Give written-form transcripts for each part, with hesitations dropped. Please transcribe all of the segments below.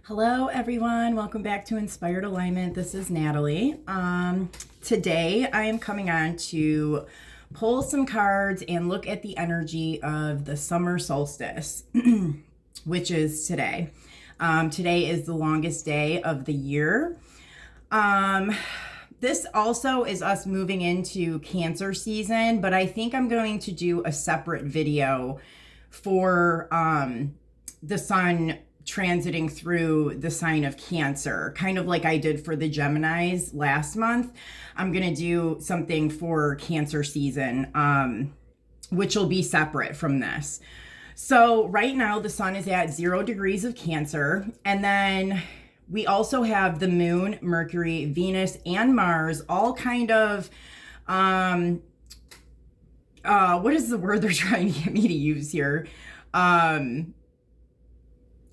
Hello, everyone. Welcome back to Inspired Alignment. This is Natalie. Today, I am coming on to pull some cards and look at the energy of the summer solstice, which is today. Today is the longest day of the year. This also is us moving into Cancer season, but I think I'm going to do a separate video for the sun transiting through the sign of Cancer, kind of like I did for the Geminis last month. I'm going to do something for Cancer season, which will be separate from this. So right now the sun is at 0 degrees of Cancer, and then we also have the moon, Mercury, Venus, and Mars all kind of, what is the word they're trying to get me to use here?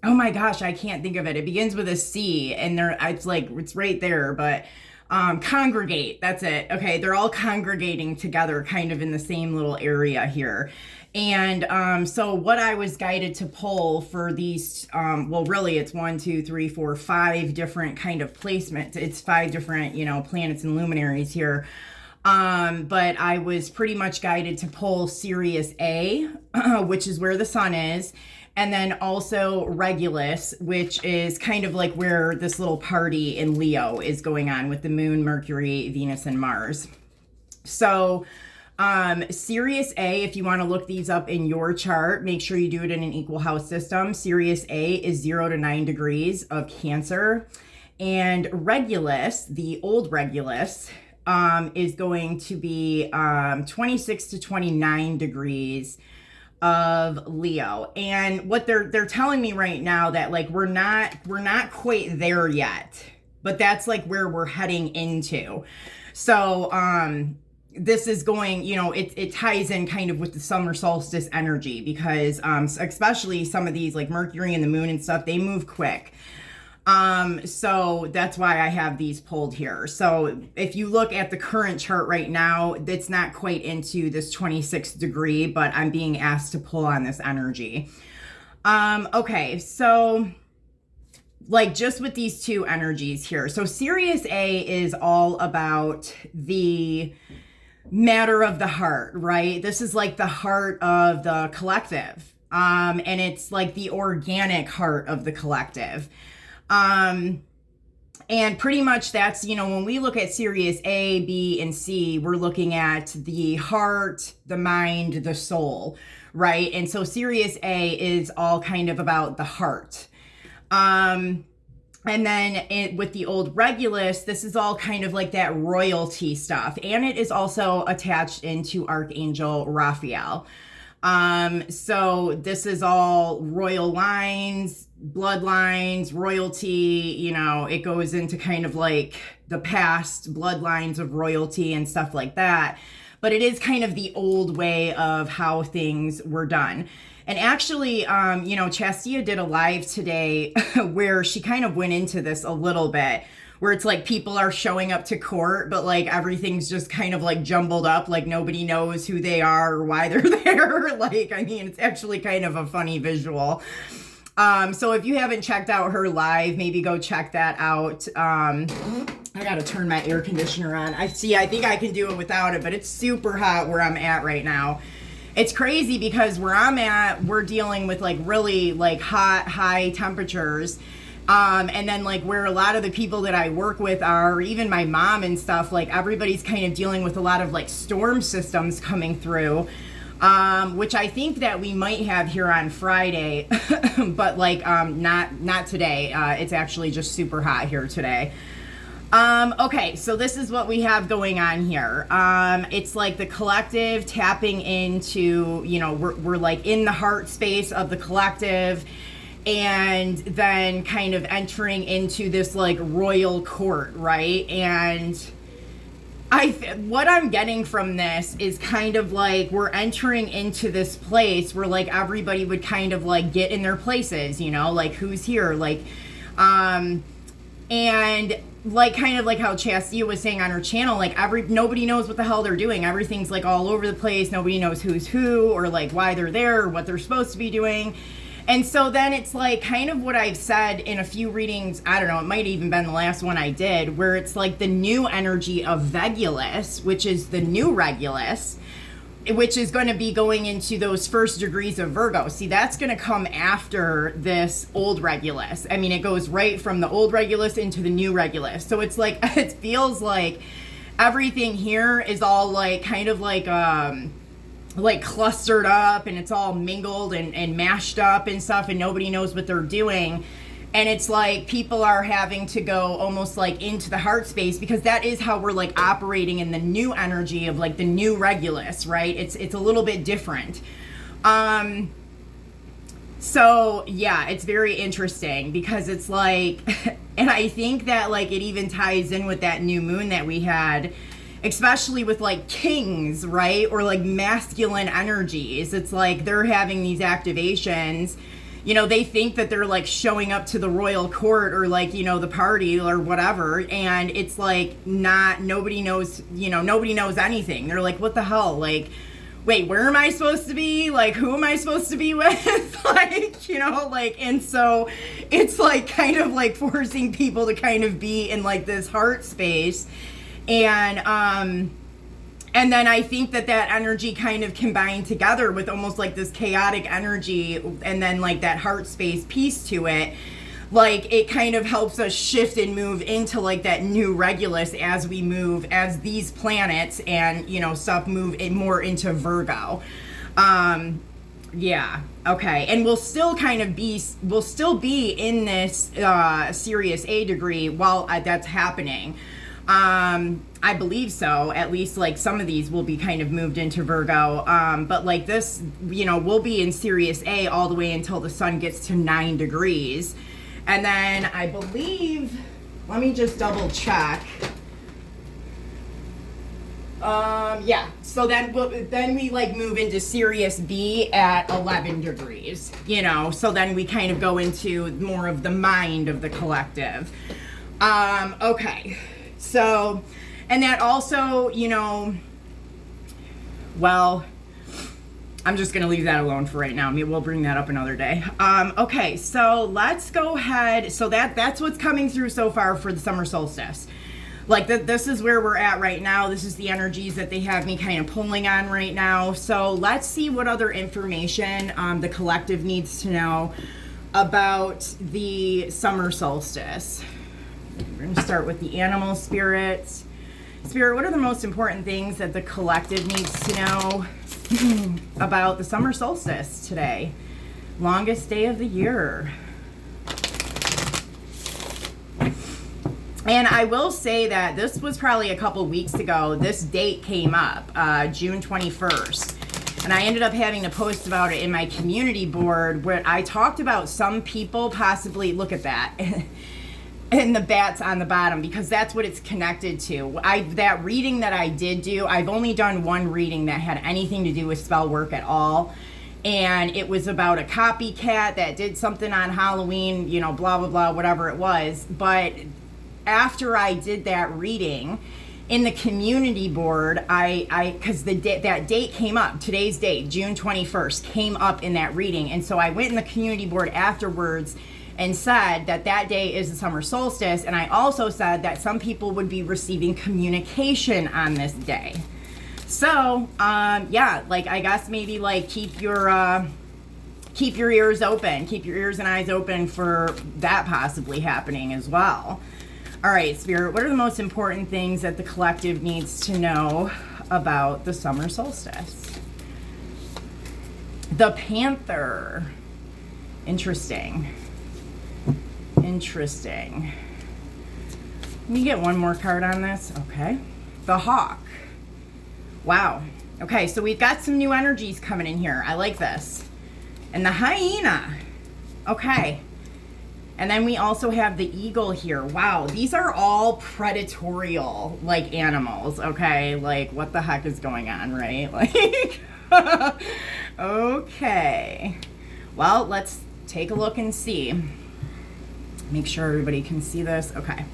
Oh my gosh, I can't think of it. It begins with a C, and it's right there, but congregate, that's it. Okay, they're all congregating together kind of in the same little area here. And so what I was guided to pull for these, well, really it's 1, 2, 3, 4, 5 different kind of placements. It's 5 different, planets and luminaries here. But I was pretty much guided to pull Sirius A, which is where the sun is. And then also Regulus, which is kind of like where this little party in Leo is going on with the moon, Mercury, Venus, and Mars. So Sirius A, if you want to look these up in your chart, make sure you do it in an equal house system. Sirius A is 0 to 9 degrees of Cancer. And Regulus, the old Regulus, is going to be 26 to 29 degrees of Leo. And what they're telling me right now that like we're not quite there yet, but that's like where we're heading into. So this is going, it ties in kind of with the summer solstice energy, because especially some of these like Mercury and the moon and stuff, they move quick. So that's why I have these pulled here. So if you look at the current chart right now, it's not quite into this 26th degree, but I'm being asked to pull on this energy. Okay, so like just with these two energies here. So Sirius A is all about the matter of the heart, right? This is like the heart of the collective. And it's like the organic heart of the collective. And pretty much that's, when we look at Sirius A, B, and C, we're looking at the heart, the mind, the soul, right? And so Sirius A is all kind of about the heart. And then with the old Regulus, this is all kind of like that royalty stuff. And it is also attached into Archangel Raphael. So this is all royal lines, bloodlines, royalty, it goes into kind of like the past bloodlines of royalty and stuff like that. But it is kind of the old way of how things were done. And actually, Chastia did a live today where she kind of went into this a little bit, where it's like people are showing up to court, but like everything's just kind of like jumbled up, like nobody knows who they are or why they're there. It's actually kind of a funny visual. So if you haven't checked out her live, maybe go check that out. I gotta turn my air conditioner on. I think I can do it without it, but it's super hot where I'm at right now. It's crazy because where I'm at, we're dealing with like really like hot, high temperatures. And then like where a lot of the people that I work with are, even my mom and stuff, like everybody's kind of dealing with a lot of like storm systems coming through, which I think that we might have here on Friday, but like not today. It's actually just super hot here today. Okay, so this is what we have going on here. It's like the collective tapping into, we're like in the heart space of the collective, and then kind of entering into this like royal court, right? And what I'm getting from this is kind of like we're entering into this place where like everybody would kind of like get in their places, like who's here, like, and like kind of like how Chastia was saying on her channel, like nobody knows what the hell they're doing. Everything's like all over the place. Nobody knows who's who or like why they're there or what they're supposed to be doing. And so then it's like kind of what I've said in a few readings, I don't know, it might even been the last one I did, where it's like the new energy of Vegulus, which is the new Regulus, which is going to be going into those first degrees of Virgo. See, that's going to come after this old Regulus. I mean, it goes right from the old Regulus into the new Regulus. So it's like, it feels like everything here is all like kind of like clustered up, and it's all mingled and mashed up and stuff, and nobody knows what they're doing. And it's like people are having to go almost like into the heart space, because that is how we're like operating in the new energy of like the new Regulus, right? It's a little bit different. So yeah, it's very interesting because it's like, and I think that like it even ties in with that new moon that we had, especially with like kings, right? Or like masculine energies. It's like they're having these activations. You know, they think that they're like showing up to the royal court or like, you know, the party or whatever. And it's like nobody knows, you know, nobody knows anything. They're like, what the hell? Like, wait, where am I supposed to be? Like, who am I supposed to be with? Like, you know, like, and so it's like kind of like forcing people to kind of be in like this heart space. And then I think that energy kind of combined together with almost like this chaotic energy, and then like that heart space piece to it, like it kind of helps us shift and move into like that new Regulus as we move, as these planets and, you know, stuff move in more into Virgo. Yeah. Okay. And we'll still be in this Sirius A degree while that's happening. I believe so. At least like some of these will be kind of moved into Virgo. But like this, you know, we'll be in Sirius A all the way until the sun gets to 9 degrees. And then I believe, let me just double check. Yeah. So then we like move into Sirius B at 11 degrees, you know, so then we kind of go into more of the mind of the collective. Okay. So, and that also, you know, well, I'm just going to leave that alone for right now. I mean, we'll bring that up another day. Okay, so let's go ahead. So that's what's coming through so far for the summer solstice. Like this is where we're at right now. This is the energies that they have me kind of pulling on right now. So let's see what other information the collective needs to know about the summer solstice. We're going to start with the animal spirits. Spirit, what are the most important things that the collective needs to know about the summer solstice today? Longest day of the year. And I will say that this was probably a couple weeks ago. This date came up, June 21st. And I ended up having to post about it in my community board where I talked about some people possibly, look at that, and the bats on the bottom, because that's what it's connected to. That reading that I did do, I've only done one reading that had anything to do with spell work at all. And it was about a copycat that did something on Halloween, you know, blah, blah, blah, whatever it was. But after I did that reading in the community board, because that date came up, today's date, June 21st, came up in that reading. And so I went in the community board afterwards and said that day is the summer solstice. And I also said that some people would be receiving communication on this day. So, yeah, like, I guess maybe like keep your ears open, keep your ears and eyes open for that possibly happening as well. All right, Spirit, what are the most important things that the collective needs to know about the summer solstice? The Panther. Interesting. Interesting. Let me get one more card on this. Okay. The Hawk. Wow. Okay, so we've got some new energies coming in here. I like this. And the Hyena. Okay. And then we also have the Eagle here. Wow, these are all predatorial, like, animals, okay? Like, what the heck is going on, right? Like, okay. Well, let's take a look and see. Make sure everybody can see this. Okay.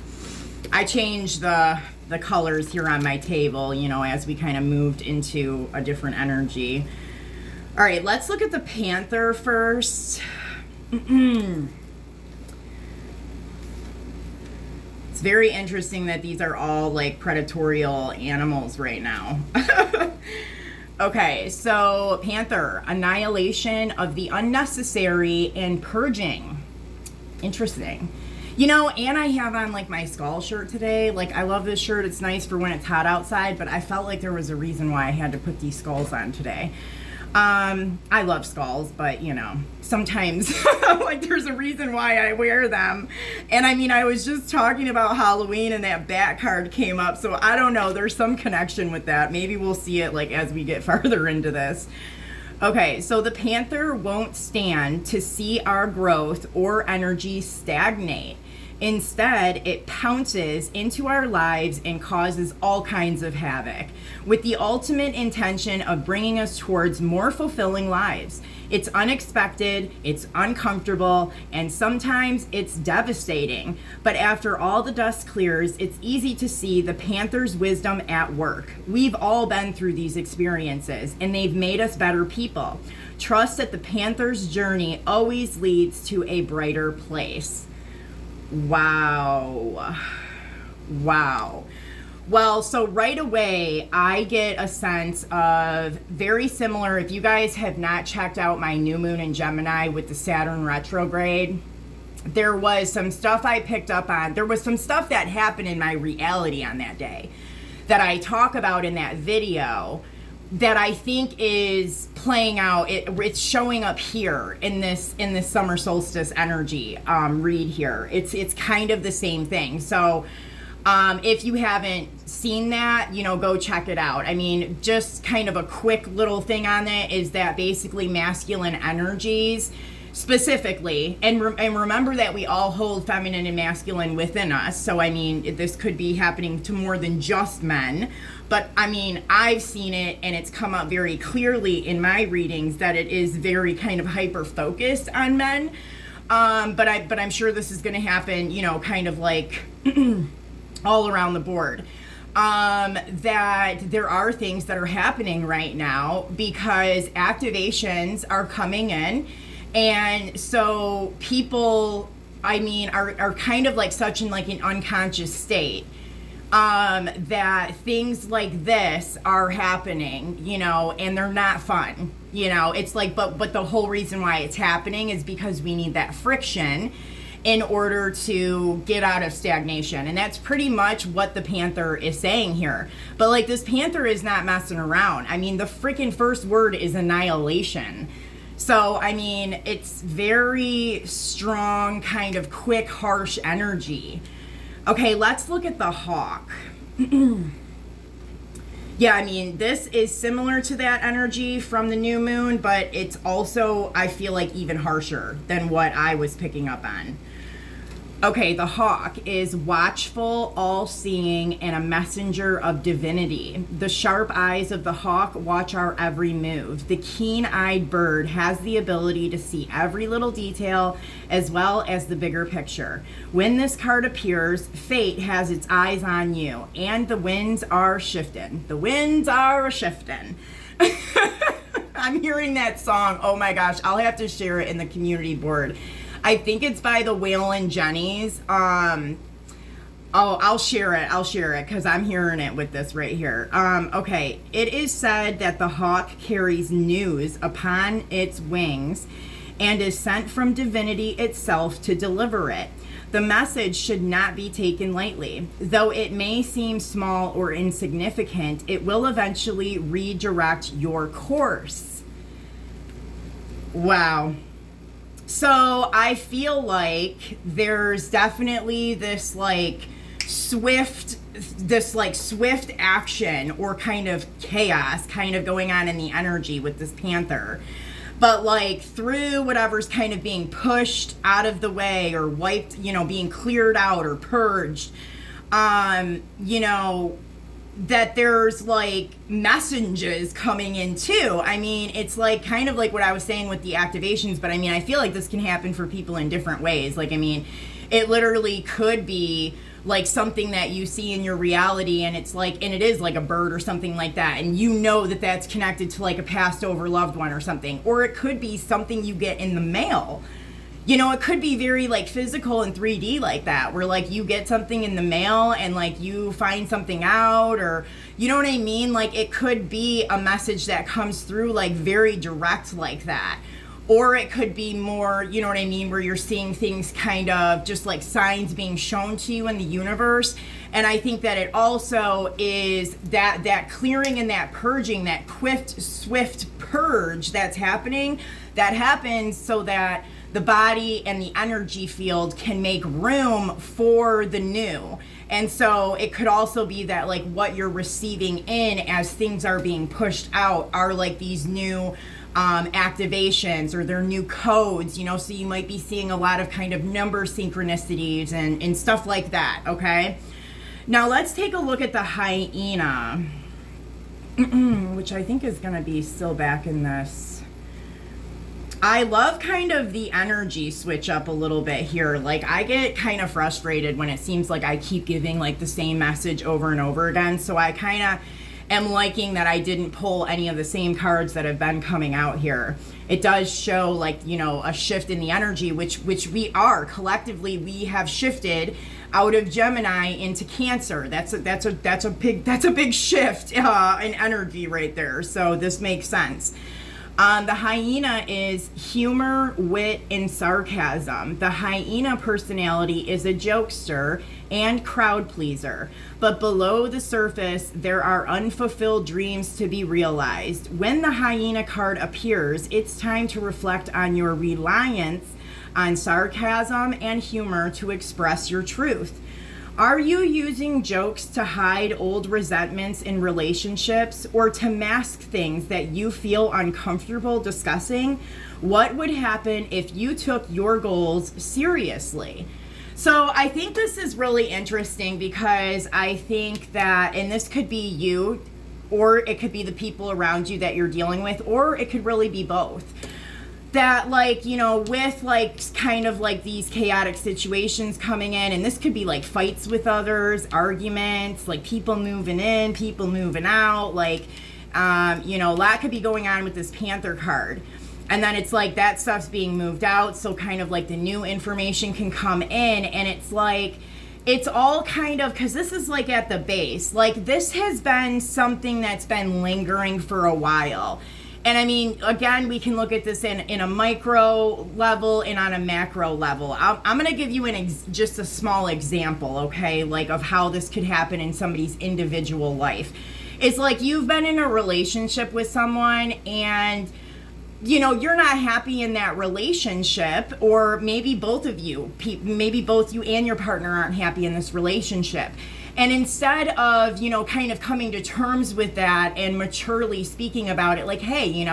I changed the colors here on my table, you know, as we kind of moved into a different energy. All right, let's look at the Panther first. It's very interesting that these are all like predatorial animals right now. Okay, so Panther, annihilation of the unnecessary and purging. Interesting. You know, and I have on like my skull shirt today. Like, I love this shirt. It's nice for when it's hot outside, but I felt like there was a reason why I had to put these skulls on today. I love skulls, but you know, sometimes like there's a reason why I wear them. And I mean, I was just talking about Halloween and that bat card came up. So I don't know, there's some connection with that. Maybe we'll see it like as we get farther into this. Okay, so the Panther won't stand to see our growth or energy stagnate. Instead, it pounces into our lives and causes all kinds of havoc, with the ultimate intention of bringing us towards more fulfilling lives. It's unexpected, it's uncomfortable, and sometimes it's devastating. But after all the dust clears, it's easy to see the Panther's wisdom at work. We've all been through these experiences, and they've made us better people. Trust that the Panther's journey always leads to a brighter place. Wow. Well, so right away, I get a sense of very similar. If you guys have not checked out my new moon in Gemini with the Saturn retrograde, there was some stuff I picked up on. There was some stuff that happened in my reality on that day that I talk about in that video that I think is playing out. It's showing up here in this summer solstice energy read here. It's kind of the same thing. So if you haven't seen that, you know, go check it out. I mean, just kind of a quick little thing on it is that basically masculine energies specifically, and remember that we all hold feminine and masculine within us. So I mean, this could be happening to more than just men, but I mean, I've seen it and it's come up very clearly in my readings that it is very kind of hyper focused on men. But I'm sure this is going to happen, you know, kind of like all around the board. That there are things that are happening right now because activations are coming in. And so people, I mean, are kind of like such in like an unconscious state, that things like this are happening, you know, and they're not fun, you know. It's like, but the whole reason why it's happening is because we need that friction in order to get out of stagnation. And that's pretty much what the Panther is saying here. But like, this Panther is not messing around. I mean, the freaking first word is annihilation. So, I mean, it's very strong, kind of quick, harsh energy. Okay, let's look at the Hawk. Yeah, I mean, this is similar to that energy from the new moon, but it's also, I feel like, even harsher than what I was picking up on. Okay, the Hawk is watchful, all-seeing, and a messenger of divinity. The sharp eyes of the Hawk watch our every move. The keen-eyed bird has the ability to see every little detail as well as the bigger picture. When this card appears, fate has its eyes on you, and the winds are shifting. The winds are a-shifting. I'm hearing that song. Oh my gosh, I'll have to share it in the community board. I think it's by the Waylon Jennings. I'll share it because I'm hearing it with this right here. Okay, it is said that the hawk carries news upon its wings and is sent from divinity itself to deliver it. The message should not be taken lightly. Though it may seem small or insignificant, it will eventually redirect your course. Wow. So I feel like there's definitely this swift action or kind of chaos kind of going on in the energy with this Panther. But like through whatever's kind of being pushed out of the way or wiped, you know, being cleared out or purged, you know, that there's like messages coming in too. I mean, it's like kind of like what I was saying with the activations, but I mean, I feel like this can happen for people in different ways. Like, I mean, it literally could be like something that you see in your reality and it's like, and it is like a bird or something like that. And you know that that's connected to like a passed over loved one or something. Or it could be something you get in the mail. it could be very like physical and 3D like that, where like you get something in the mail and like you find something out, or you know what I mean? Like it could be a message that comes through like very direct like that. Or it could be more, you know what I mean, where you're seeing things kind of just like signs being shown to you in the universe. And I think that it also is that clearing and that purging, that swift purge that's happening, that happens so that the body and the energy field can make room for the new. And so it could also be that like what you're receiving in as things are being pushed out are like these new activations, or their new codes, so you might be seeing a lot of kind of number synchronicities and stuff like that. Okay, now let's take a look at the hyena, which I think is going to be still back in this. I love kind of the energy switch up a little bit here. Like I get kind of frustrated when it seems like I keep giving like the same message over and over again, so I kind of am liking that I didn't pull any of the same cards that have been coming out here. It does show like, a shift in the energy, which we are collectively, we have shifted out of Gemini into Cancer. That's a big shift in energy right there. So this makes sense. The hyena is humor, wit, and sarcasm. The hyena personality is a jokester and crowd pleaser. But below the surface, there are unfulfilled dreams to be realized. When the hyena card appears, it's time to reflect on your reliance on sarcasm and humor to express your truth. Are you using jokes to hide old resentments in relationships, or to mask things that you feel uncomfortable discussing? What would happen if you took your goals seriously? So I think this is really interesting, because I think that, and this could be you, or it could be the people around you that you're dealing with, or it could really be both. That like, with like kind of like these chaotic situations coming in, and this could be like fights with others, arguments, like people moving in, people moving out, like, a lot could be going on with this Panther card. And then it's like that stuff's being moved out, so kind of like the new information can come in, and it's like, it's all kind of, because this is like at the base, like this has been something that's been lingering for a while. And I mean, again, we can look at this in a micro level and on a macro level. I'm going to give you just a small example, okay, like of how this could happen in somebody's individual life. It's like you've been in a relationship with someone, and you're not happy in that relationship, or maybe both of you, maybe both you and your partner aren't happy in this relationship. And instead of, kind of coming to terms with that and maturely speaking about it, like, hey,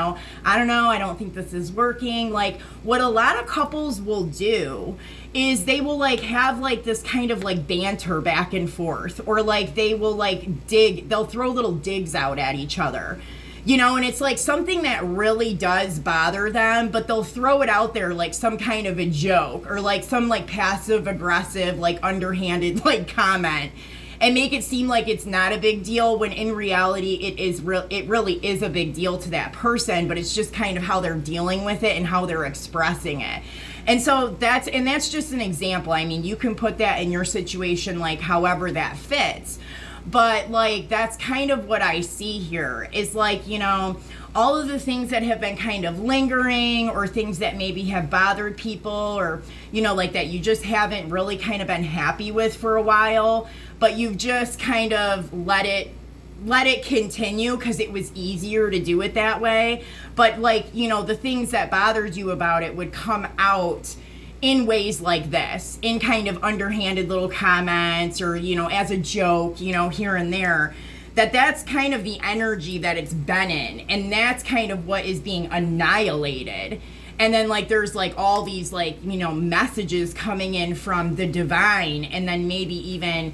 I don't know, I don't think this is working. Like, what a lot of couples will do is they will like have like this kind of like banter back and forth, or like they will like they'll throw little digs out at each other. And it's like something that really does bother them, but they'll throw it out there like some kind of a joke, or like some like passive aggressive, like underhanded like comment, and make it seem like it's not a big deal, when in reality it really is a big deal to that person, but it's just kind of how they're dealing with it and how they're expressing it. And so that's just an example. I mean, you can put that in your situation like however that fits. But like, that's kind of what I see here is like, all of the things that have been kind of lingering, or things that maybe have bothered people, or, like that you just haven't really kind of been happy with for a while, but you've just kind of let it continue because it was easier to do it that way. But like, the things that bothered you about it would come out in ways like this, in kind of underhanded little comments, or, as a joke, here and there. That's kind of the energy that it's been in, and that's kind of what is being annihilated. And then like there's like all these like, messages coming in from the divine, and then maybe even,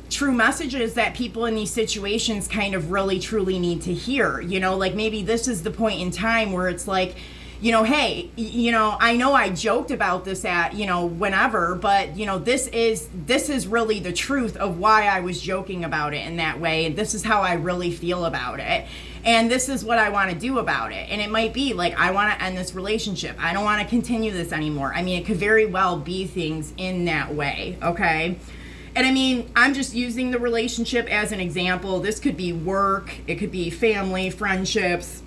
true messages that people in these situations kind of really truly need to hear. Like maybe this is the point in time where it's like, hey, I know I joked about this at, whenever, but, this is really the truth of why I was joking about it in that way. And this is how I really feel about it. And this is what I want to do about it. And it might be like, I want to end this relationship. I don't want to continue this anymore. I mean, it could very well be things in that way, okay? And I mean, I'm just using the relationship as an example. This could be work, it could be family, friendships.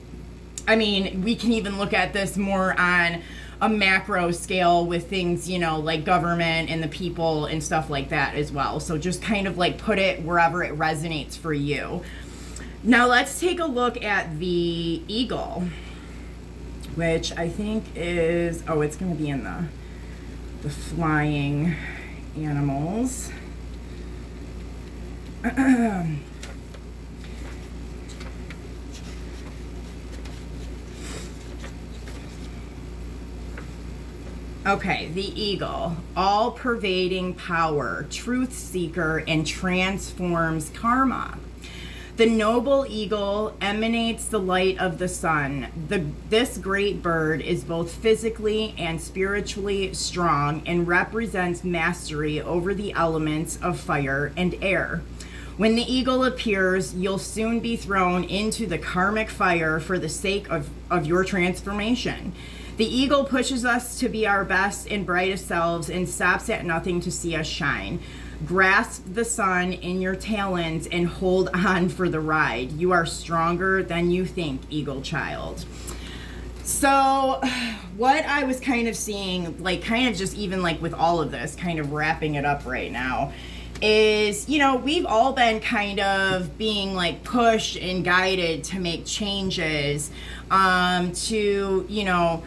I mean, we can even look at this more on a macro scale with things, you know, like government and the people and stuff like that as well. So just kind of like put it wherever it resonates for you. Now let's take a look at the eagle, which I think is, oh, it's going to be in the flying animals. Okay, the eagle, all-pervading power, truth seeker, and transforms karma. The noble eagle emanates the light of the sun. This great bird is both physically and spiritually strong and represents mastery over the elements of fire and air. When the eagle appears, you'll soon be thrown into the karmic fire for the sake of your transformation. The eagle pushes us to be our best and brightest selves and stops at nothing to see us shine. Grasp the sun in your talons and hold on for the ride. You are stronger than you think, eagle child. So what I was kind of seeing, like kind of just even like with all of this, kind of wrapping it up right now, is, you know, we've all been kind of being like pushed and guided to make changes, to, you know,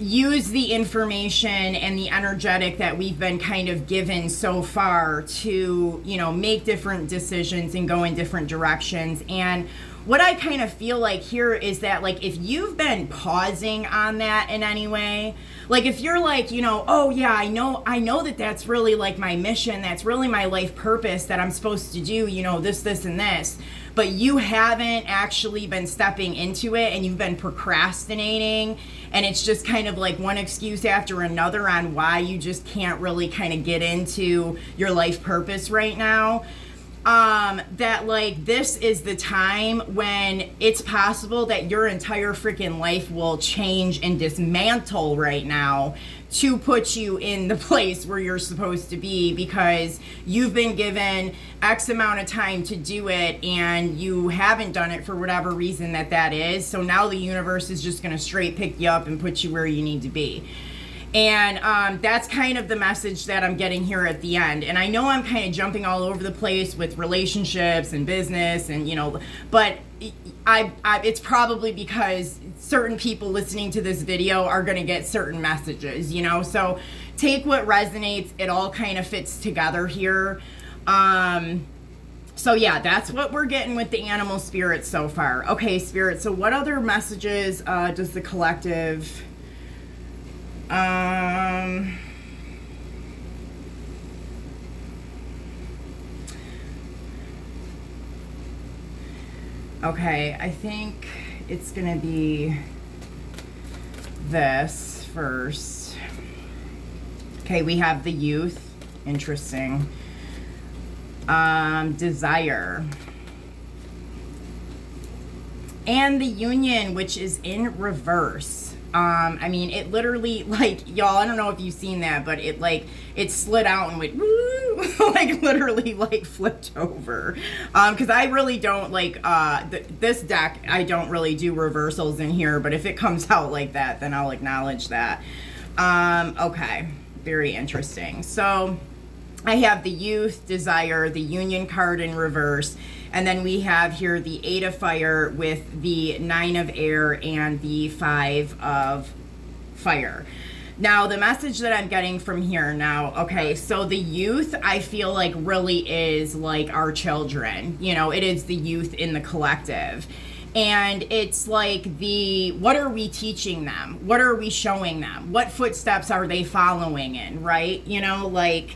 use the information and the energetic that we've been kind of given so far to, you know, make different decisions and go in different directions. And what I kind of feel like here is that, like, if you've been pausing on that in any way, like if you're like, you know, oh yeah, I know that that's really like my mission, that's really my life purpose, that I'm supposed to do, you know, this, and this, but you haven't actually been stepping into it and you've been procrastinating, and it's just kind of like one excuse after another on why you just can't really kind of get into your life purpose right now. That like this is the time when it's possible that your entire freaking life will change and dismantle right now to put you in the place where you're supposed to be, because you've been given X amount of time to do it and you haven't done it for whatever reason that is. So now the universe is just going to straight pick you up and put you where you need to be. And that's kind of the message that I'm getting here at the end. And I know I'm kind of jumping all over the place with relationships and business and, you know, but it's probably because certain people listening to this video are going to get certain messages, you know, so take what resonates. It all kind of fits together here. So yeah, that's what we're getting with the animal spirits so far. Okay, spirit, so what other messages does the collective okay, I think it's gonna be this first. Okay, we have the youth. Interesting. Desire. And the union, which is in reverse. I mean, it literally, like, y'all, I don't know if you've seen that, but it slid out and went, woo, like, literally, like, flipped over. Because I really don't, like, this deck, I don't really do reversals in here, but if it comes out like that, then I'll acknowledge that. Okay, very interesting. So, I have the youth, desire, the union card in reverse, and then we have here the 8 of fire with the 9 of air and the 5 of fire. Now, the message that I'm getting from here now, okay, so the youth, I feel like really is like our children. You know, it is the youth in the collective. And it's like what are we teaching them? What are we showing them? What footsteps are they following in, right? You know, like...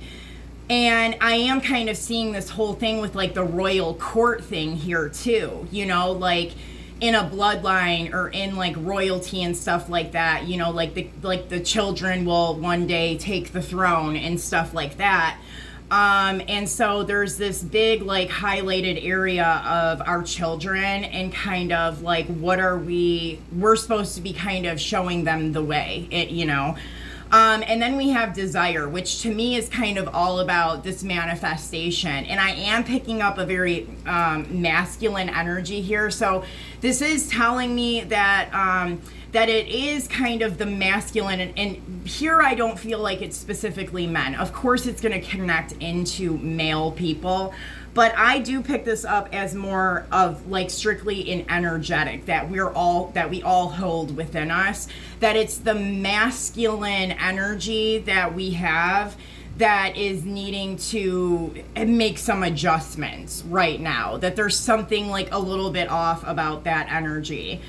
And I am kind of seeing this whole thing with like the royal court thing here too, you know, like in a bloodline or in like royalty and stuff like that, you know, like the children will one day take the throne and stuff like that. And so there's this big, like, highlighted area of our children and kind of like, what are we're supposed to be kind of showing them the way, and then we have desire, which to me is kind of all about this manifestation. And I am picking up a very masculine energy here. So this is telling me that that it is kind of the masculine. And here I don't feel like it's specifically men. Of course, it's going to connect into male people. But I do pick this up as more of like strictly an energetic that we all hold within us, that it's the masculine energy that we have that is needing to make some adjustments right now, that there's something like a little bit off about that energy.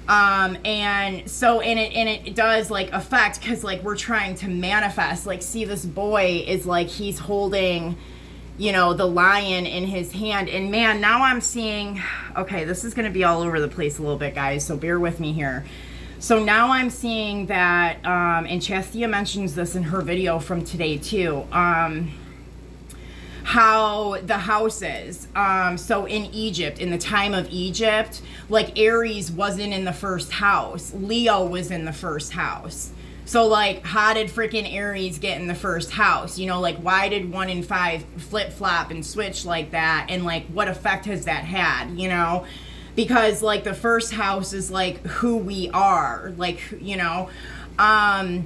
And it does like affect, because like we're trying to manifest, like, see, this boy is like, he's holding, the lion in his hand. And man, now I'm seeing, okay, this is going to be all over the place a little bit, guys, so bear with me here. So now I'm seeing that, and Chastia mentions this in her video from today too, how the houses, so in Egypt, in the time of Egypt, like Aries wasn't in the first house, Leo was in the first house. So, like, how did freaking Aries get in the first house? Like, why did 1 and 5 flip-flop and switch like that? And, like, what effect has that had, Because, like, the first house is, like, who we are, like, And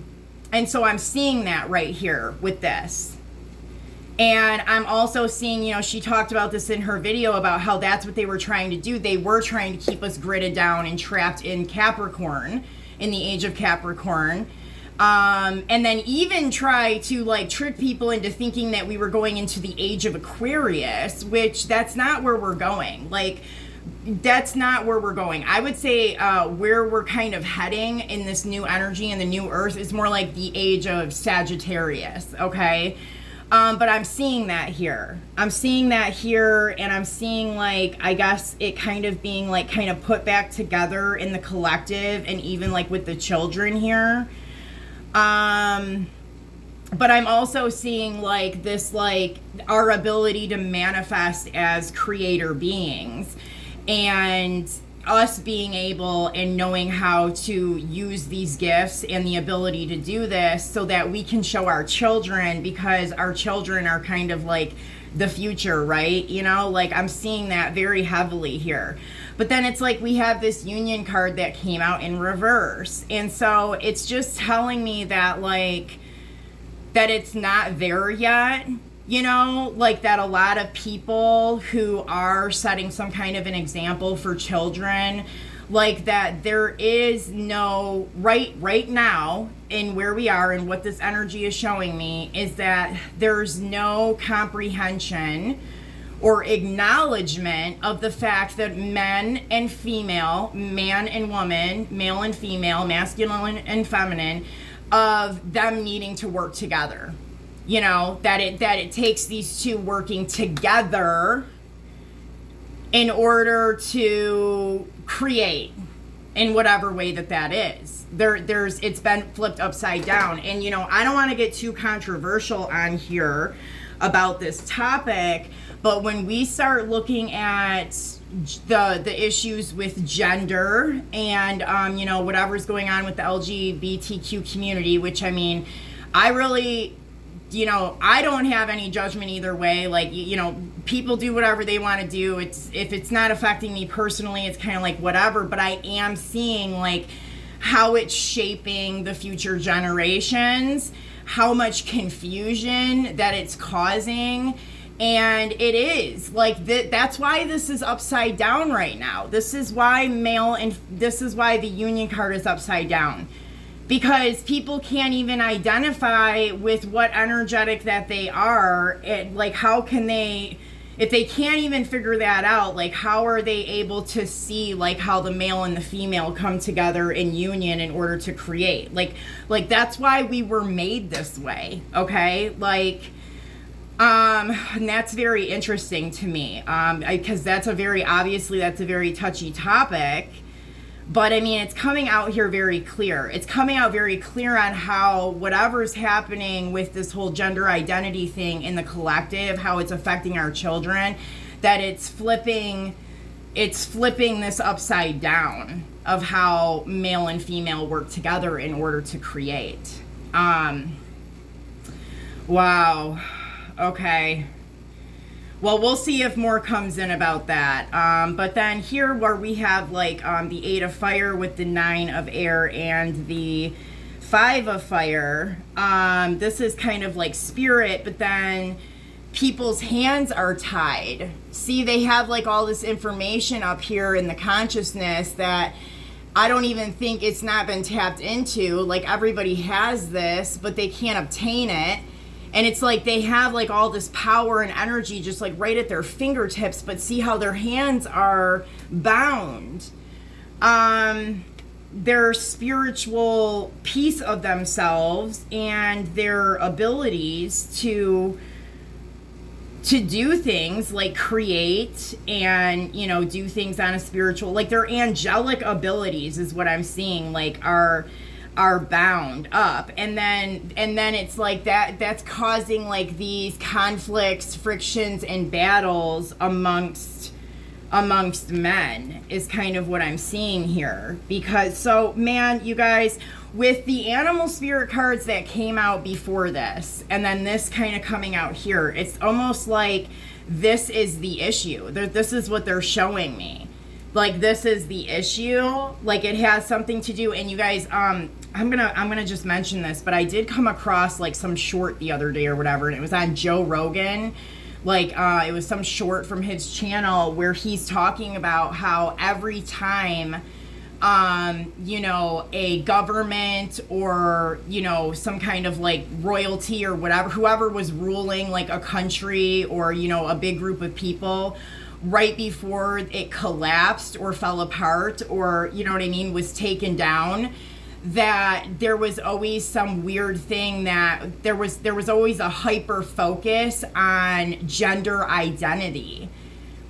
so I'm seeing that right here with this. And I'm also seeing, she talked about this in her video about how that's what they were trying to do. They were trying to keep us gridded down and trapped in Capricorn, in the age of Capricorn. And then even try to like trick people into thinking that we were going into the age of Aquarius, which that's not where we're going. Like, that's not where we're going. I would say where we're kind of heading in this new energy and the new earth is more like the age of Sagittarius, okay? But I'm seeing that here. I'm seeing that here, and I'm seeing, like, I guess it kind of being like kind of put back together in the collective, and even like with the children here. But I'm also seeing like this, like our ability to manifest as creator beings, and us being able and knowing how to use these gifts and the ability to do this so that we can show our children, because our children are kind of like the future, right? Like I'm seeing that very heavily here. But then it's like we have this union card that came out in reverse. And so it's just telling me that like, that it's not there yet, like that a lot of people who are setting some kind of an example for children, like that there is no, right now in where we are and what this energy is showing me is that there's no comprehension or acknowledgement of the fact that men and female, man and woman, male and female, masculine and feminine, of them needing to work together. That it takes these two working together in order to create in whatever way that is. It's been flipped upside down. And I don't want to get too controversial on here about this topic, but when we start looking at the issues with gender and whatever's going on with the LGBTQ community, which I really, I don't have any judgment either way. Like, people do whatever they want to do. If it's not affecting me personally, it's kind of like whatever, but I am seeing like how it's shaping the future generations, how much confusion that it's causing. And it is like that's why this is upside down right now. This is why this is why the union card is upside down, because people can't even identify with what energetic that they are. Like, how can they, if they can't even figure that out, like how are they able to see like how the male and the female come together in union in order to create? Like that's why we were made this way, okay? And that's very interesting to me, because that's a very touchy topic. But I mean, it's coming out here very clear. It's coming out very clear on how whatever's happening with this whole gender identity thing in the collective, how it's affecting our children, that it's flipping this upside down of how male and female work together in order to create. Wow. Okay. Well, we'll see if more comes in about that. But then here where we have like the 8 of fire with the 9 of air and the 5 of fire, this is kind of like spirit, but then people's hands are tied. See, they have like all this information up here in the consciousness that I don't even think it's not been tapped into. Like everybody has this, but they can't obtain it. And it's like they have like all this power and energy just like right at their fingertips, but see how their hands are bound. Their spiritual piece of themselves and their abilities to do things like create and, you know, do things on a spiritual, like their angelic abilities is what I'm seeing, like are bound up. And then it's like that's causing like these conflicts, frictions, and battles amongst men is kind of what I'm seeing here. Because so man, you guys, with the animal spirit cards that came out before this and then this kind of coming out here, it's almost like this is the issue. This is what they're showing me. Like this is the issue. Like it has something to do. And you guys, I'm gonna just mention this, but I did come across like some short the other day or whatever, and it was on Joe Rogan. Like it was some short from his channel where he's talking about how every time you know, a government or, you know, some kind of like royalty or whatever, whoever was ruling like a country or, you know, a big group of people, right before it collapsed or fell apart or, you know what I mean, was taken down, that there was always some weird thing that there was always a hyper focus on gender identity,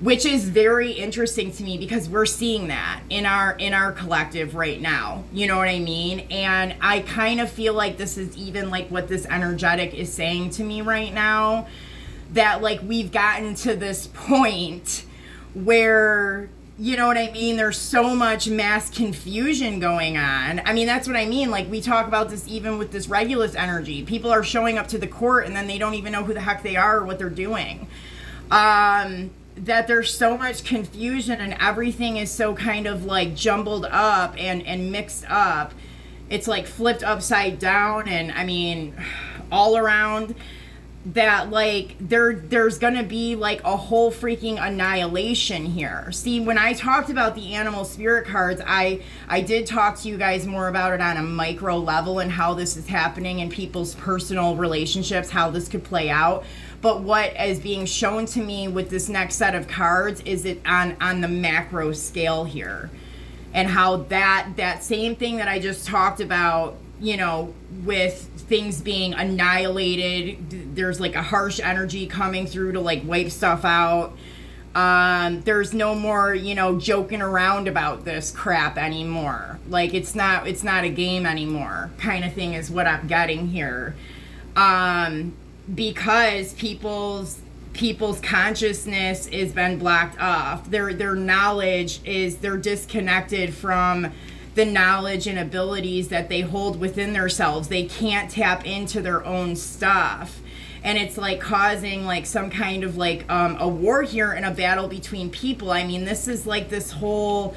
which is very interesting to me because we're seeing that in our collective right now. You know what I mean? And I kind of feel like this is even like what this energetic is saying to me right now, that like we've gotten to this point where, you know what I mean, there's so much mass confusion going on. I mean, that's what I mean. Like we talk about this even with this Regulus energy. People are showing up to the court and then they don't even know who the heck they are or what they're doing. That there's so much confusion and everything is so kind of like jumbled up and mixed up. It's like flipped upside down, and I mean all around, that like there's gonna be like a whole freaking annihilation here. See, when I talked about the animal spirit cards, I did talk to you guys more about it on a micro level and how this is happening in people's personal relationships, how this could play out. But what is being shown to me with this next set of cards is it on the macro scale here, and how that same thing that I just talked about, you know, with things being annihilated, there's like a harsh energy coming through to like wipe stuff out. There's no more, you know, joking around about this crap anymore. Like it's not a game anymore, kind of thing is what I'm getting here. Because people's consciousness has been blocked off. Their knowledge is, they're disconnected from the knowledge and abilities that they hold within themselves. They can't tap into their own stuff. And it's like causing like some kind of like a war here and a battle between people. I mean, this is like this whole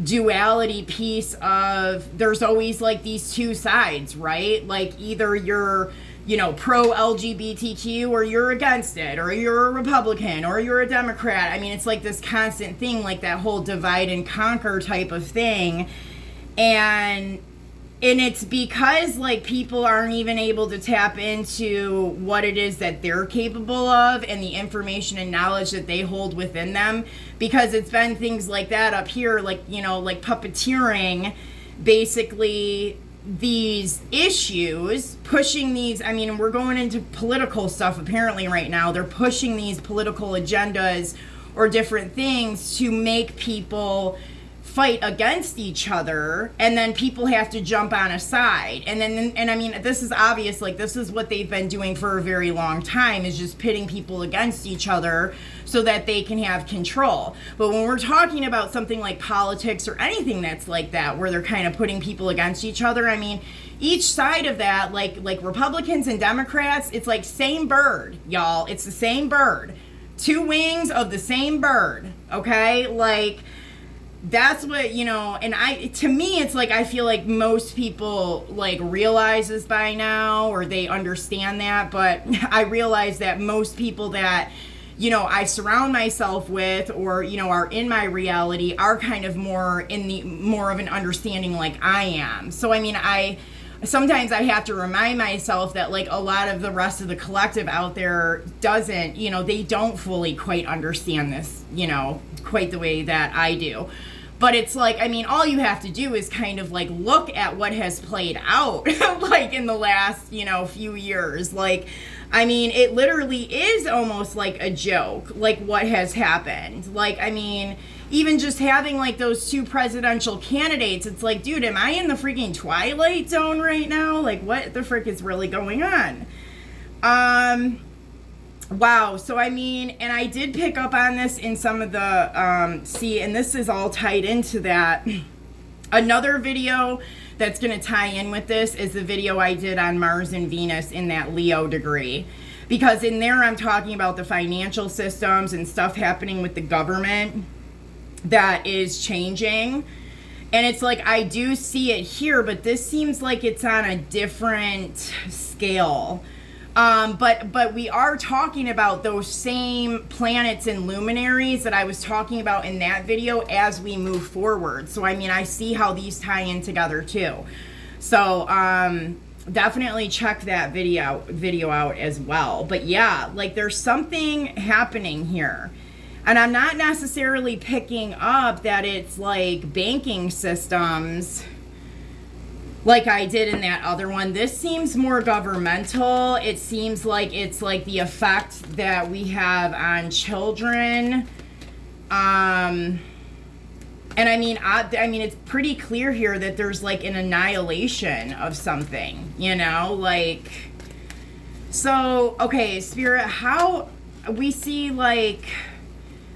duality piece of, there's always like these two sides, right? Like either you're, you know, pro LGBTQ or you're against it, or you're a Republican or you're a Democrat. I mean, it's like this constant thing, like that whole divide and conquer type of thing. And it's because like people aren't even able to tap into what it is that they're capable of and the information and knowledge that they hold within them, because it's been things like that up here, like, you know, like puppeteering basically these issues, pushing these, I mean, we're going into political stuff apparently right now. They're pushing these political agendas or different things to make people fight against each other, and then people have to jump on a side. And I mean, this is obvious, like this is what they've been doing for a very long time, is just pitting people against each other so that they can have control. But when we're talking about something like politics or anything that's like that, where they're kind of putting people against each other, I mean, each side of that, like Republicans and Democrats, it's like same bird, y'all. It's the same bird. Two wings of the same bird, okay? Like, that's what, you know, and to me, it's like, I feel like most people like realize this by now, or they understand that, but I realize that most people that, you know, I surround myself with, or, you know, are in my reality, are kind of more of an understanding like I am. So, I mean, sometimes I have to remind myself that like a lot of the rest of the collective out there doesn't, you know, they don't fully quite understand this, you know, quite the way that I do. But it's like, I mean, all you have to do is kind of like look at what has played out like in the last, you know, few years. Like, I mean, it literally is almost like a joke, like what has happened. Like, I mean, even just having like those two presidential candidates, it's like, dude, am I in the freaking Twilight Zone right now? Like, what the frick is really going on? Wow. So, I mean, and I did pick up on this in some of the, and this is all tied into that. Another video that's going to tie in with this is the video I did on Mars and Venus in that Leo degree. Because in there, I'm talking about the financial systems and stuff happening with the government that is changing. And it's like, I do see it here, but this seems like it's on a different scale. But we are talking about those same planets and luminaries that I was talking about in that video as we move forward. So, I mean, I see how these tie in together too. So, definitely check that video out as well. But yeah, like there's something happening here. And I'm not necessarily picking up that it's like banking systems like I did in that other one. This seems more governmental. It seems like it's like the effect that we have on children. And I mean, it's pretty clear here that there's like an annihilation of something, you know, like, so, okay, Spirit, how we see like,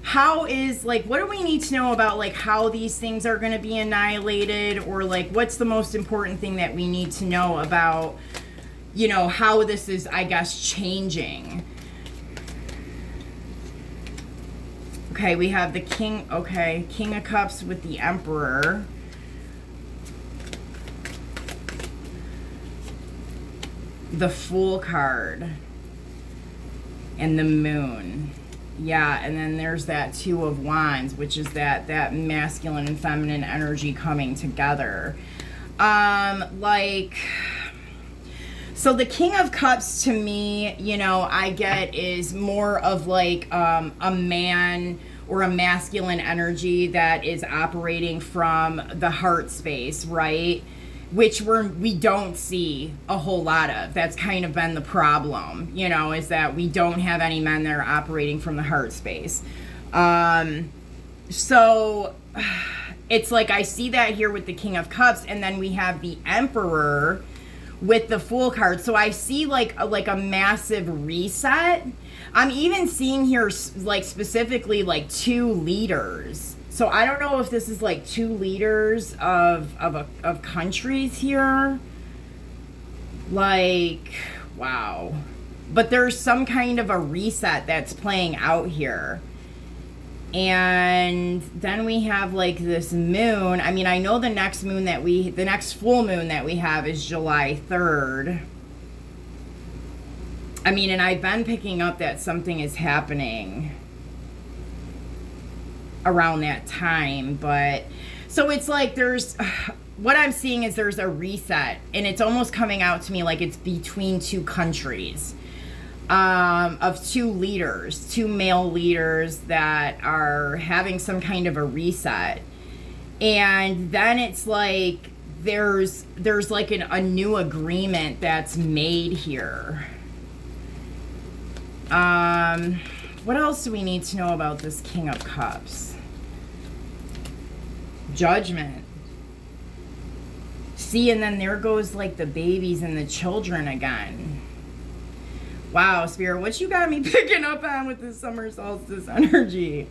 how is, like, what do we need to know about, like, how these things are going to be annihilated, or, like, what's the most important thing that we need to know about, you know, how this is, I guess, changing? Okay, we have the King of Cups with the Emperor. The Fool card. And the Moon. Yeah, and then there's that Two of Wands, which is that masculine and feminine energy coming together. Like, so the King of Cups to me, you know, I get is more of like a man or a masculine energy that is operating from the heart space, right? Which we don't see a whole lot of. That's kind of been the problem, you know, is that we don't have any men that are operating from the heart space. So it's like I see that here with the King of Cups, and then we have the Emperor with the Fool card. So I see like a massive reset. I'm even seeing here like specifically like two leaders. So I don't know if this is like two leaders of countries here. Like, wow. But there's some kind of a reset that's playing out here. And then we have like this moon. I mean, I know the next full moon that we have is July 3rd. I mean, and I've been picking up that something is happening around that time, but so it's like there's what I'm seeing is there's a reset, and it's almost coming out to me like it's between two countries, of two leaders, two male leaders that are having some kind of a reset. And then it's like there's like a new agreement that's made here. What else do we need to know about this King of Cups? Judgment. See, and then there goes like the babies and the children again. Wow, Spirit, what you got me picking up on with this summer solstice energy?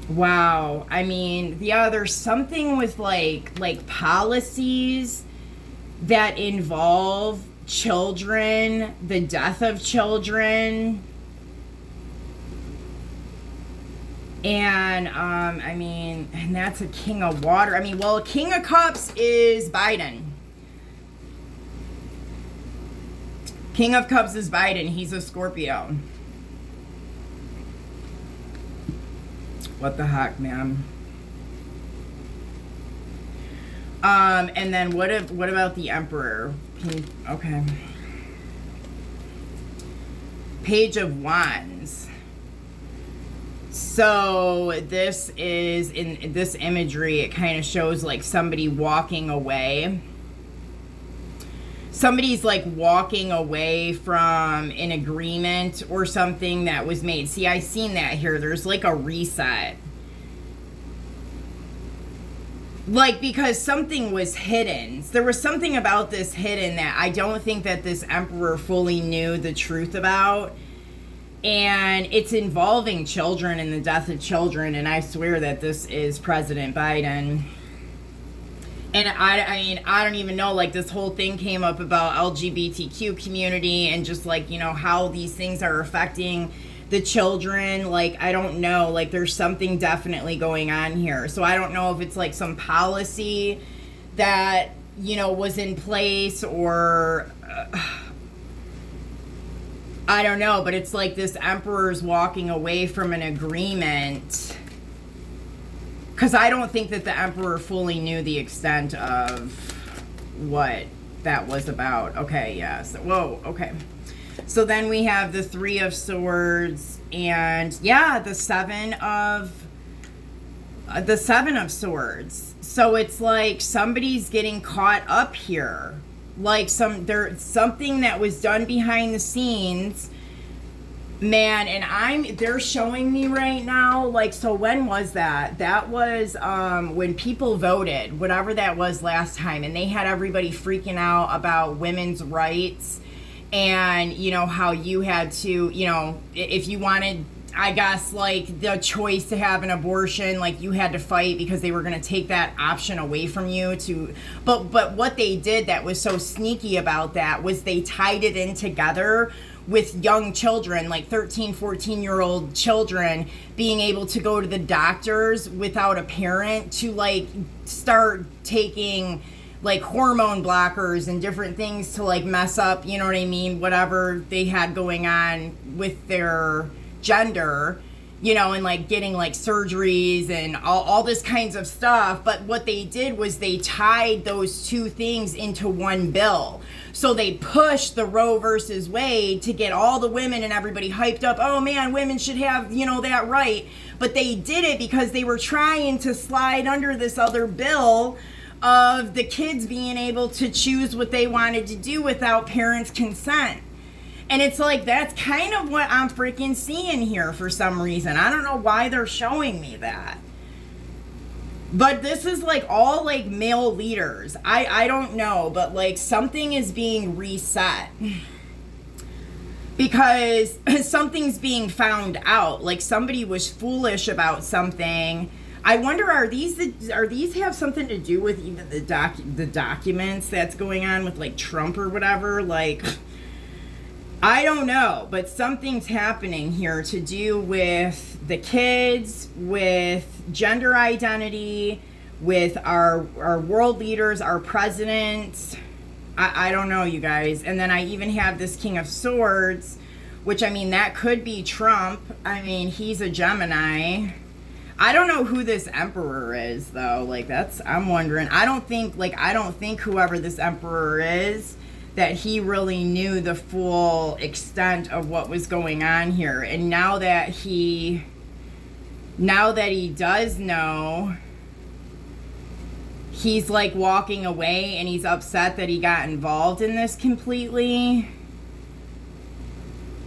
Wow. I mean, yeah, there's something with like policies that involve children, the death of children. And I mean, and that's a King of Water. I mean, well, King of Cups is Biden. King of Cups is Biden. He's a Scorpio. What the heck, man? And then what about the Emperor? Okay. Page of Wands. So this is, in this imagery, it kind of shows like somebody walking away. Somebody's like walking away from an agreement or something that was made. See, I seen that here. There's like a reset. Like, because something was hidden. There was something about this hidden that I don't think that this Emperor fully knew the truth about. And it's involving children and the death of children. And I swear that this is President Biden. And I mean, I don't even know, like, this whole thing came up about LGBTQ community and just, like, you know, how these things are affecting the children. Like, I don't know, like, there's something definitely going on here. So I don't know if it's, like, some policy that, you know, was in place or... I don't know, but it's like this Emperor's walking away from an agreement. Because I don't think that the Emperor fully knew the extent of what that was about. Okay, yeah. So, whoa, okay. So then we have the Three of Swords and, yeah, the Seven of Swords. So it's like somebody's getting caught up here. Like something that was done behind the scenes, man. And they're showing me right now, like, so when was that? That was when people voted, whatever that was last time, and they had everybody freaking out about women's rights and, you know, how you had to, you know, if you wanted, I guess, like, the choice to have an abortion, like, you had to fight because they were going to take that option away from you to, but what they did that was so sneaky about that was they tied it in together with young children, like 13, 14-year-old children being able to go to the doctors without a parent to, like, start taking, like, hormone blockers and different things to, like, mess up, you know what I mean, whatever they had going on with their gender, you know, and like getting like surgeries and all this kinds of stuff. But what they did was they tied those two things into one bill. So they pushed the Roe versus Wade to get all the women and everybody hyped up. Oh man, women should have, you know, that right. But they did it because they were trying to slide under this other bill of the kids being able to choose what they wanted to do without parents' consent. And it's like, that's kind of what I'm freaking seeing here for some reason. I don't know why they're showing me that. But this is like all like male leaders. I don't know, but like something is being reset. Because something's being found out. Like somebody was foolish about something. I wonder, are these have something to do with even the documents that's going on with like Trump or whatever? Like... I don't know, but something's happening here to do with the kids, with gender identity, with our world leaders, our presidents. I don't know, you guys. And then I even have this King of Swords, which, I mean, that could be Trump. I mean, he's a Gemini. I don't know who this Emperor is, though. Like, I'm wondering. I don't think whoever this Emperor is, that he really knew the full extent of what was going on here. And now that he does know, he's like walking away and he's upset that he got involved in this completely.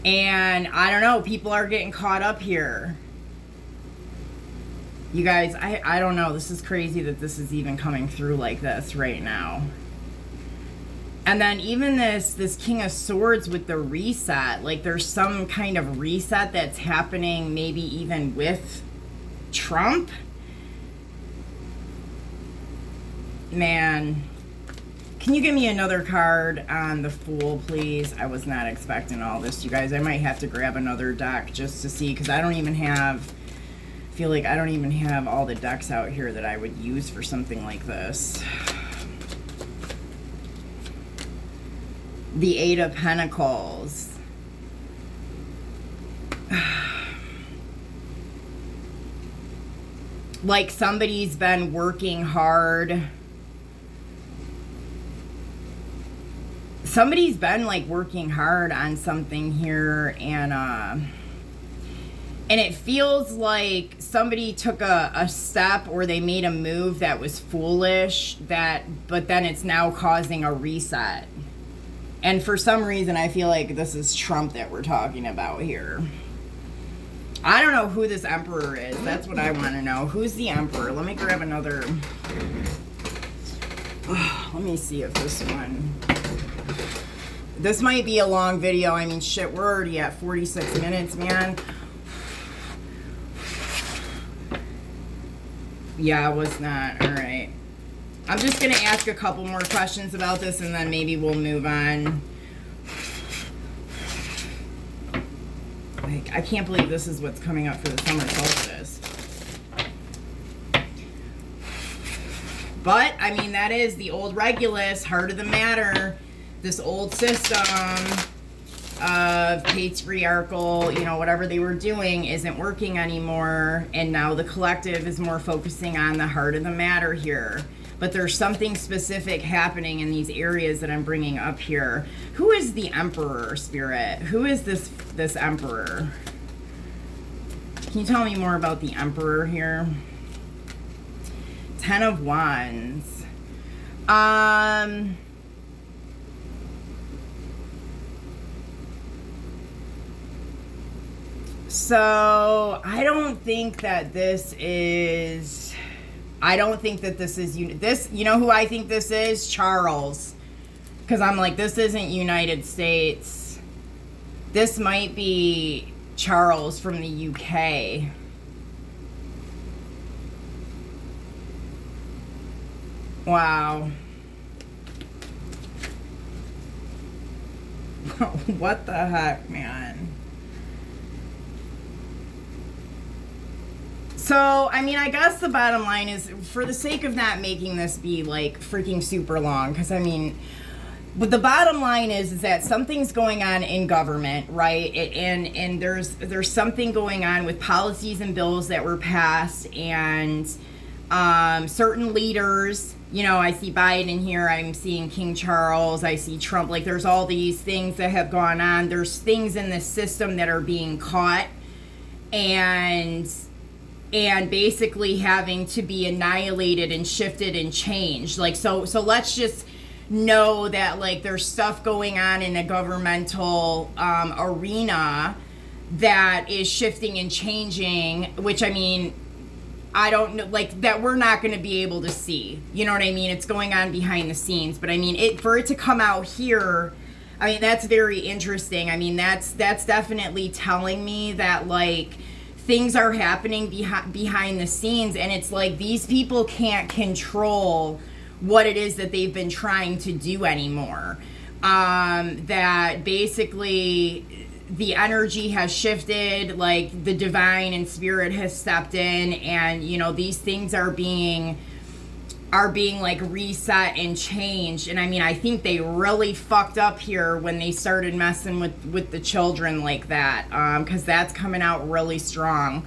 And I don't know, people are getting caught up here. You guys, I don't know. This is crazy that this is even coming through like this right now. And then even this King of Swords with the reset, like there's some kind of reset that's happening maybe even with Trump. Man, can you give me another card on the Fool, please? I was not expecting all this, you guys. I might have to grab another deck just to see, because I don't even have, I feel like I don't even have all the decks out here that I would use for something like this. The Eight of Pentacles. Like somebody's been working hard. Somebody's been like working hard on something here, and it feels like somebody took a step or they made a move that was foolish, but then it's now causing a reset. And for some reason, I feel like this is Trump that we're talking about here. I don't know who this Emperor is. That's what I want to know. Who's the Emperor? Let me grab another. Let me see if this one. This might be a long video. I mean, shit, we're already at 46 minutes, man. Yeah, I was not. All right. I'm just going to ask a couple more questions about this, and then maybe we'll move on. Like, I can't believe this is what's coming up for the summer solstice. But, I mean, that is the old Regulus, heart of the matter. This old system of patriarchal, you know, whatever they were doing isn't working anymore. And now the collective is more focusing on the heart of the matter here. But there's something specific happening in these areas that I'm bringing up here. Who is the Emperor, Spirit? Who is this Emperor? Can you tell me more about the Emperor here? Ten of Wands. So I don't think that this is... I don't think that this is... This, you know who I think this is? Charles. Because I'm like, this isn't United States. This might be Charles from the UK. Wow. What the heck, man? So, I mean, I guess the bottom line is, for the sake of not making this be, like, freaking super long, because, I mean, but the bottom line is that something's going on in government, right? And there's something going on with policies and bills that were passed, and certain leaders, you know, I see Biden here, I'm seeing King Charles, I see Trump, like, there's all these things that have gone on. There's things in the system that are being caught, and basically having to be annihilated and shifted and changed. Like, so let's just know that, like, there's stuff going on in a governmental arena that is shifting and changing, which, I mean, I don't know, like, that we're not going to be able to see. You know what I mean? It's going on behind the scenes. But, I mean, for it to come out here, I mean, that's very interesting. I mean, that's definitely telling me that, like, things are happening behind the scenes, and it's like these people can't control what it is that they've been trying to do anymore. That basically the energy has shifted, like the divine and spirit has stepped in, and, you know, these things are being like reset and changed. And I mean, I think they really fucked up here when they started messing with the children like that, because that's coming out really strong.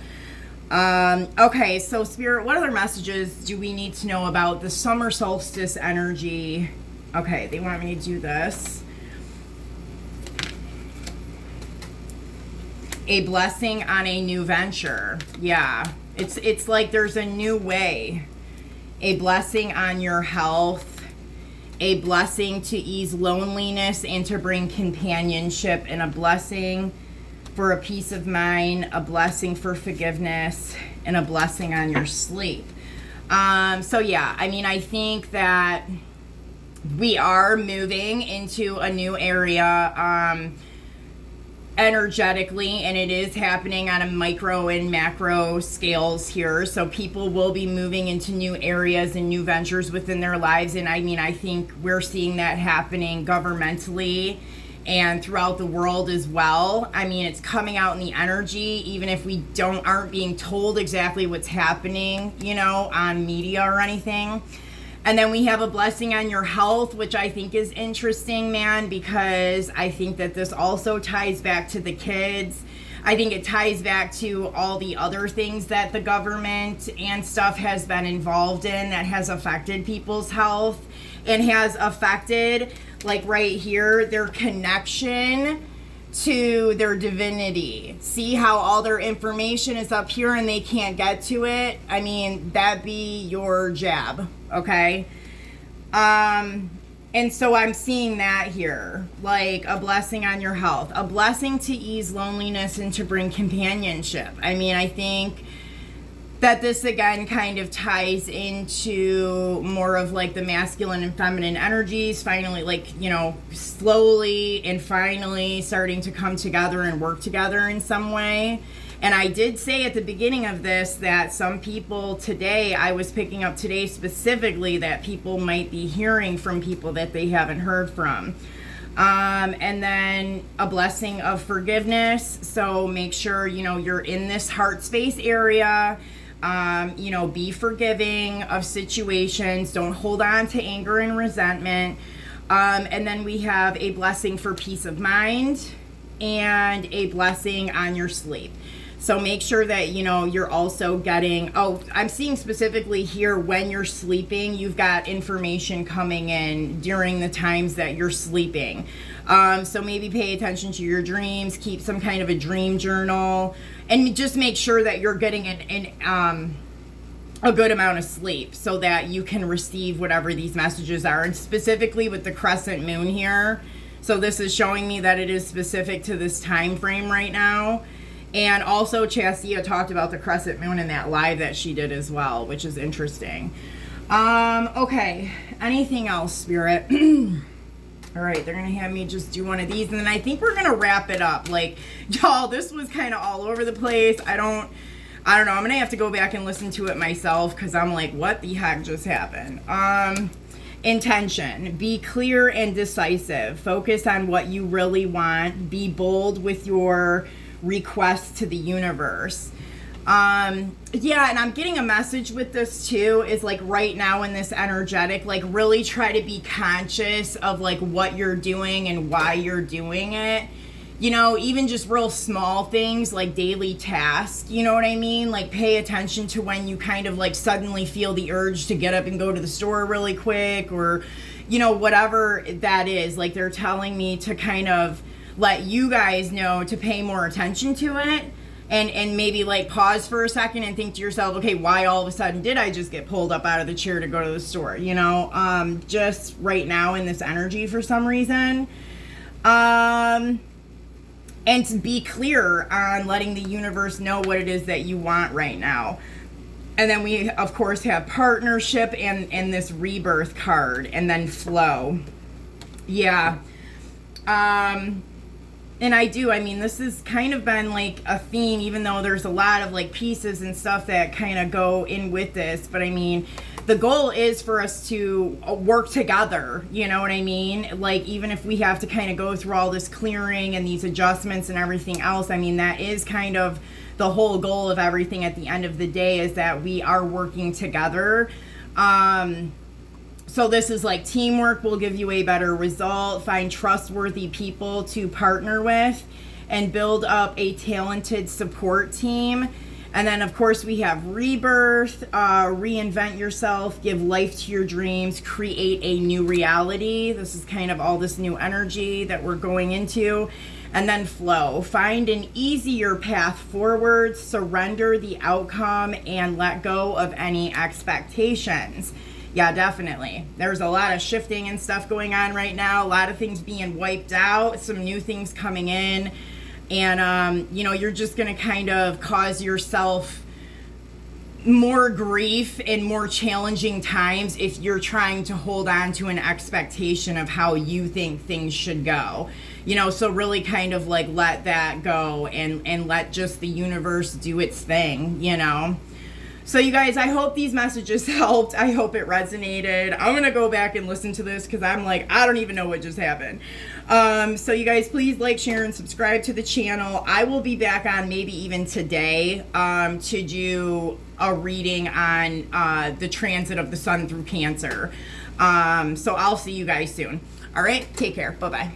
Okay, so Spirit, what other messages do we need to know about the summer solstice energy? Okay, they want me to do this. A blessing on a new venture. Yeah, it's like there's a new way. A blessing on your health, a blessing to ease loneliness and to bring companionship, and a blessing for a peace of mind, a blessing for forgiveness, and a blessing on your sleep. So yeah, I mean, I think that we are moving into a new area energetically, and it is happening on a micro and macro scales here. So people will be moving into new areas and new ventures within their lives. And I mean, I think we're seeing that happening governmentally and throughout the world as well. I mean, it's coming out in the energy, even if we aren't being told exactly what's happening, you know, on media or anything. And then we have a blessing on your health, which I think is interesting, man, because I think that this also ties back to the kids. I think it ties back to all the other things that the government and stuff has been involved in that has affected people's health and has affected, like right here, their connection to their divinity. See how all their information is up here and they can't get to it? I mean, that be your jab, okay? And so I'm seeing that here, like a blessing on your health, a blessing to ease loneliness and to bring companionship. I mean, I think that this again kind of ties into more of like the masculine and feminine energies finally, like, you know, slowly and finally starting to come together and work together in some way. And I did say at the beginning of this that some people today, I was picking up today specifically that people might be hearing from people that they haven't heard from. And then a blessing of forgiveness. So make sure, you know, you're in this heart space area. You know, be forgiving of situations. Don't hold on to anger and resentment. And then we have a blessing for peace of mind and a blessing on your sleep. So make sure that, you know, you're also getting, I'm seeing specifically here when you're sleeping, you've got information coming in during the times that you're sleeping. So maybe pay attention to your dreams, keep some kind of a dream journal, and just make sure that you're getting a good amount of sleep so that you can receive whatever these messages are. And specifically with the crescent moon here. So this is showing me that it is specific to this time frame right now. And also Chastia talked about the crescent moon in that live that she did as well, which is interesting. Okay, anything else, Spirit? All right, they're gonna have me just do one of these, and then I think we're gonna wrap it up. Like, y'all, this was kind of all over the place. I don't know, I'm gonna have to go back and listen to it myself because I'm like, what the heck just happened? Intention, be clear and decisive. Focus on what you really want. Be bold with your request to the universe. Yeah, and I'm getting a message with this too, is like right now in this energetic, like really try to be conscious of like what you're doing and why you're doing it. You know, even just real small things like daily tasks, you know what I mean? Like pay attention to when you kind of like suddenly feel the urge to get up and go to the store really quick, or, you know, whatever that is. Like they're telling me to kind of let you guys know to pay more attention to it, and maybe like pause for a second and think to yourself, okay, why all of a sudden did I just get pulled up out of the chair to go to the store? You know, just right now in this energy for some reason. And to be clear on letting the universe know what it is that you want right now. And then we of course have partnership and this rebirth card, and then flow. Yeah. And I mean, this has kind of been like a theme, even though there's a lot of like pieces and stuff that kind of go in with this. But I mean, the goal is for us to work together, you know what I mean? Like, even if we have to kind of go through all this clearing and these adjustments and everything else, I mean, that is kind of the whole goal of everything at the end of the day, is that we are working together. So this is like teamwork will give you a better result. Find trustworthy people to partner with and build up a talented support team. And then of course we have rebirth, reinvent yourself, give life to your dreams, create a new reality. This is kind of all this new energy that we're going into. And then flow, find an easier path forward, surrender the outcome, and let go of any expectations. Yeah, definitely. There's a lot of shifting and stuff going on right now. A lot of things being wiped out, some new things coming in. And, you know, you're just going to kind of cause yourself more grief and more challenging times if you're trying to hold on to an expectation of how you think things should go. You know, so really kind of like let that go and let just the universe do its thing, you know. So you guys, I hope these messages helped. I hope it resonated. I'm going to go back and listen to this because I'm like, I don't even know what just happened. So you guys, please like, share, and subscribe to the channel. I will be back on maybe even today to do a reading on the transit of the sun through Cancer. So I'll see you guys soon. All right, take care. Bye-bye.